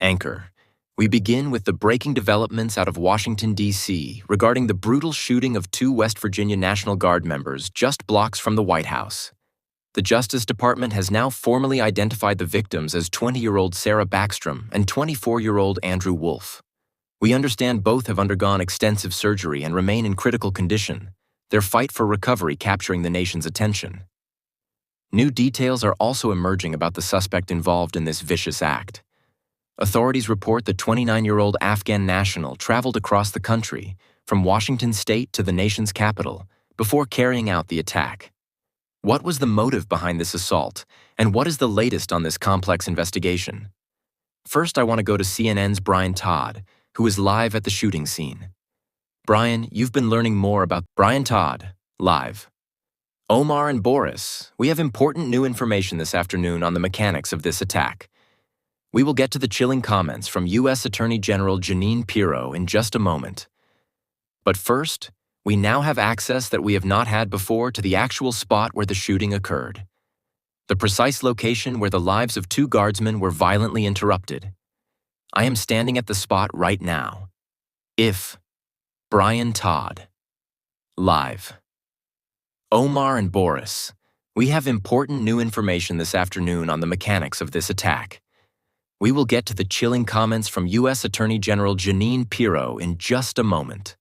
Anchor. We begin with the breaking developments out of Washington, D.C. regarding the brutal shooting of two West Virginia National Guard members just blocks from the White House. The Justice Department has now formally identified the victims as 20-year-old Sarah Backstrom and 24-year-old Andrew Wolfe. We understand both have undergone extensive surgery and remain in critical condition, their fight for recovery capturing the nation's attention. New details are also emerging about the suspect involved in this vicious act. Authorities report the 29-year-old Afghan national traveled across the country, from Washington state to the nation's capital, before carrying out the attack. What was the motive behind this assault, and what is the latest on this complex investigation? First, I want to go to CNN's Brian Todd, who is live at the shooting scene. Brian, you've been learning more about Brian Todd, live. Omar and Boris, we have important new information this afternoon on the mechanics of this attack. We will get to the chilling comments from U.S. Attorney General Jeanine Pirro in just a moment. But first, we now have access that we have not had before to the actual spot where the shooting occurred. The precise location where the lives of two guardsmen were violently interrupted. I am standing at the spot right now. Brian Todd. Live. Omar and Boris, we have important new information this afternoon on the mechanics of this attack. We will get to the chilling comments from U.S. Attorney General Jeanine Pirro in just a moment.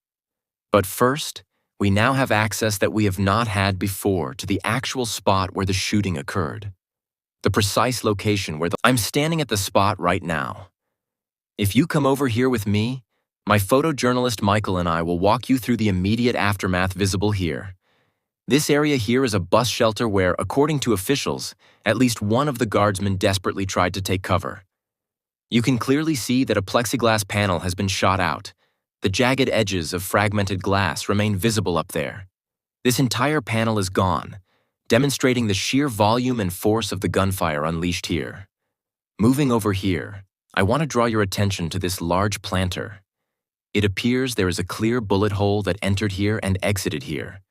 But first, we now have access that we have not had before to the actual spot where the shooting occurred. The precise location where I'm standing at the spot right now. If you come over here with me, my photojournalist Michael and I will walk you through the immediate aftermath visible here. This area here is a bus shelter where, according to officials, at least one of the guardsmen desperately tried to take cover. You can clearly see that a plexiglass panel has been shot out. The jagged edges of fragmented glass remain visible up there. This entire panel is gone, demonstrating the sheer volume and force of the gunfire unleashed here. Moving over here, I want to draw your attention to this large planter. It appears there is a clear bullet hole that entered here and exited here,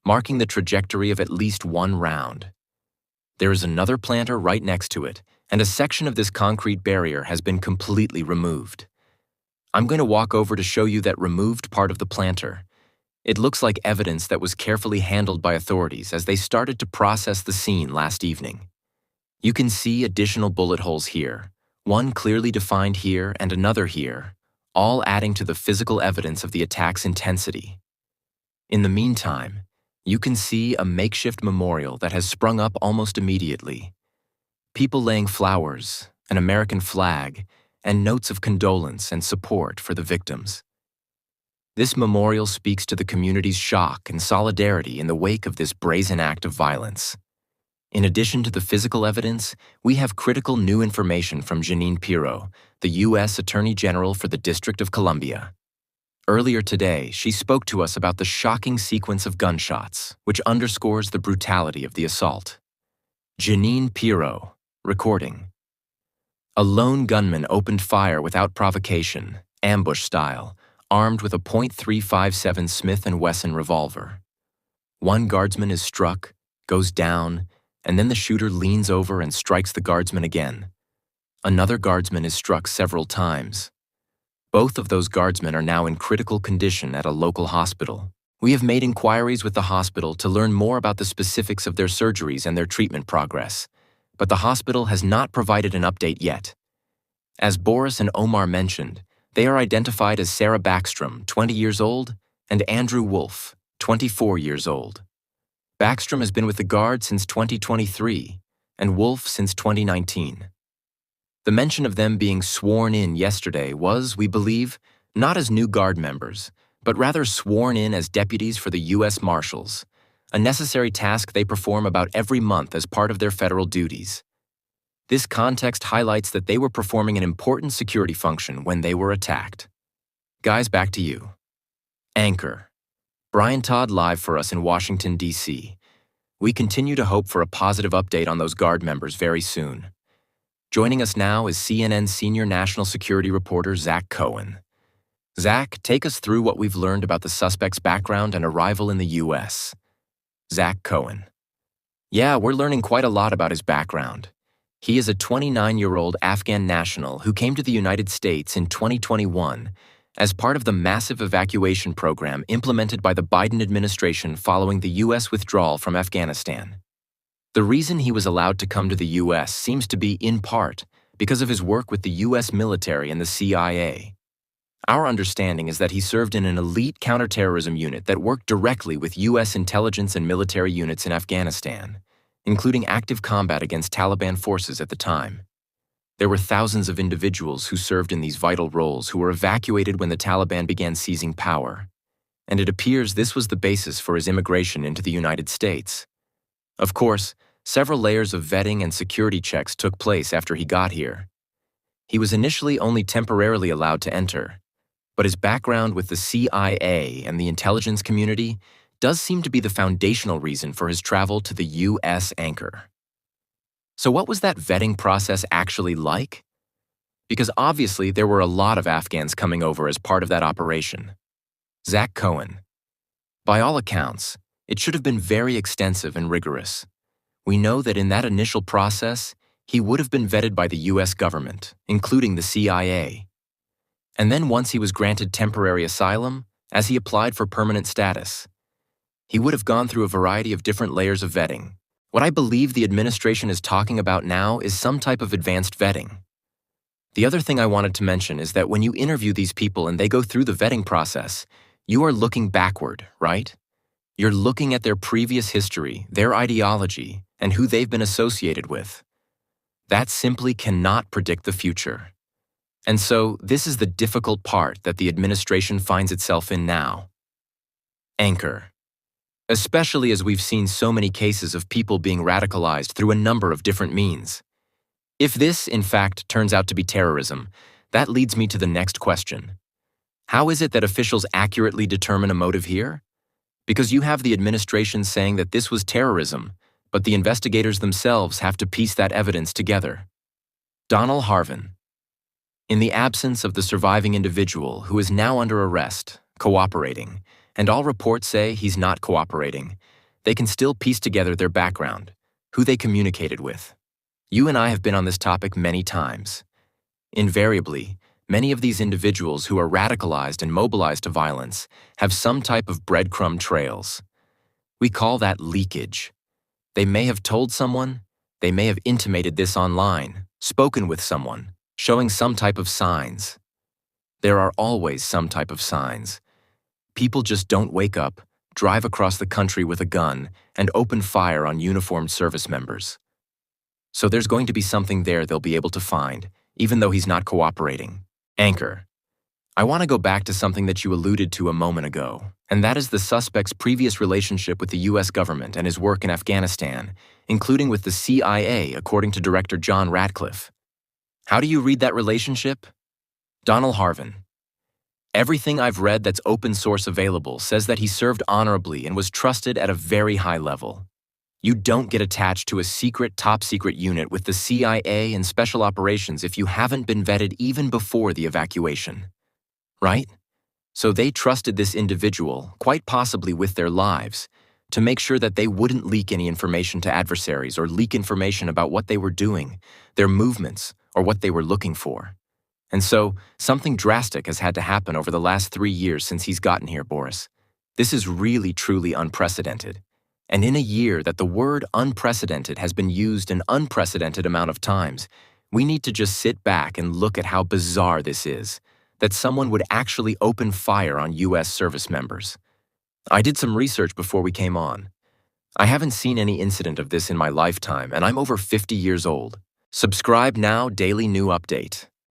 marking the trajectory of at least one round. There is another planter right next to it, and a section of this concrete barrier has been completely removed. I'm going to walk over to show you that removed part of the planter. It looks like evidence that was carefully handled by authorities as they started to process the scene last evening. You can see additional bullet holes here, one clearly defined here and another here, all adding to the physical evidence of the attack's intensity. In the meantime, you can see a makeshift memorial that has sprung up almost immediately. People laying flowers, an American flag, and notes of condolence and support for the victims. This memorial speaks to the community's shock and solidarity in the wake of this brazen act of violence. In addition to the physical evidence, we have critical new information from Jeanine Pirro, the U.S. Attorney General for the District of Columbia. Earlier today, she spoke to us about the shocking sequence of gunshots, which underscores the brutality of the assault. Jeanine Pirro, recording. A lone gunman opened fire without provocation, ambush style, armed with a .357 Smith & Wesson revolver. One guardsman is struck, goes down, and then the shooter leans over and strikes the guardsman again. Another guardsman is struck several times. Both of those guardsmen are now in critical condition at a local hospital. We have made inquiries with the hospital to learn more about the specifics of their surgeries and their treatment progress, but the hospital has not provided an update yet. As Boris and Omar mentioned, they are identified as Sarah Backstrom, 20 years old, and Andrew Wolfe, 24 years old. Backstrom has been with the Guard since 2023, and Wolfe since 2019. The mention of them being sworn in yesterday was, we believe, not as new Guard members, but rather sworn in as deputies for the U.S. Marshals, a necessary task they perform about every month as part of their federal duties. This context highlights that they were performing an important security function when they were attacked. Guys, back to you. Anchor. Brian Todd live for us in Washington, D.C. We continue to hope for a positive update on those Guard members very soon. Joining us now is CNN senior national security reporter Zach Cohen. Zach, take us through what we've learned about the suspect's background and arrival in the U.S. Zach Cohen. Yeah, we're learning quite a lot about his background. He is a 29-year-old Afghan national who came to the United States in 2021 as part of the massive evacuation program implemented by the Biden administration following the U.S. withdrawal from Afghanistan. The reason he was allowed to come to the U.S. seems to be, in part, because of his work with the U.S. military and the CIA. Our understanding is that he served in an elite counterterrorism unit that worked directly with U.S. intelligence and military units in Afghanistan, including active combat against Taliban forces at the time. There were thousands of individuals who served in these vital roles who were evacuated when the Taliban began seizing power, and it appears this was the basis for his immigration into the United States. Of course, several layers of vetting and security checks took place after he got here. He was initially only temporarily allowed to enter, but his background with the CIA and the intelligence community does seem to be the foundational reason for his travel to the U.S. anchor. So what was that vetting process actually like? Because obviously there were a lot of Afghans coming over as part of that operation. Zach Cohen. By all accounts, it should have been very extensive and rigorous. We know that in that initial process, he would have been vetted by the U.S. government, including the CIA. And then once he was granted temporary asylum, as he applied for permanent status, he would have gone through a variety of different layers of vetting. What I believe the administration is talking about now is some type of advanced vetting. The other thing I wanted to mention is that when you interview these people and they go through the vetting process, you are looking backward, right? You're looking at their previous history, their ideology, and who they've been associated with. That simply cannot predict the future. And so, this is the difficult part that the administration finds itself in now. Anchor. Especially as we've seen so many cases of people being radicalized through a number of different means. If this, in fact, turns out to be terrorism, that leads me to the next question. How is it that officials accurately determine a motive here? Because you have the administration saying that this was terrorism, but the investigators themselves have to piece that evidence together. Donnell Harvin. In the absence of the surviving individual who is now under arrest, cooperating, and all reports say he's not cooperating, they can still piece together their background, who they communicated with. You and I have been on this topic many times. Invariably, many of these individuals who are radicalized and mobilized to violence have some type of breadcrumb trails. We call that leakage. They may have told someone, they may have intimated this online, spoken with someone, showing some type of signs. There are always some type of signs. People just don't wake up, drive across the country with a gun, and open fire on uniformed service members. So there's going to be something there they'll be able to find, even though he's not cooperating. Anchor. I want to go back to something that you alluded to a moment ago, and that is the suspect's previous relationship with the U.S. government and his work in Afghanistan, including with the CIA, according to Director John Ratcliffe. How do you read that relationship? Donnell Harvin. Everything I've read that's open source available says that he served honorably and was trusted at a very high level. You don't get attached to a secret, top-secret unit with the CIA and special operations if you haven't been vetted even before the evacuation. Right? So they trusted this individual, quite possibly with their lives, to make sure that they wouldn't leak any information to adversaries or leak information about what they were doing, their movements, or what they were looking for. And so, something drastic has had to happen over the last 3 years since he's gotten here, Boris. This is really, truly unprecedented. And in a year that the word unprecedented has been used an unprecedented amount of times, we need to just sit back and look at how bizarre this is, that someone would actually open fire on U.S. service members. I did some research before we came on. I haven't seen any incident of this in my lifetime, and I'm over 50 years old. Subscribe now, daily new update.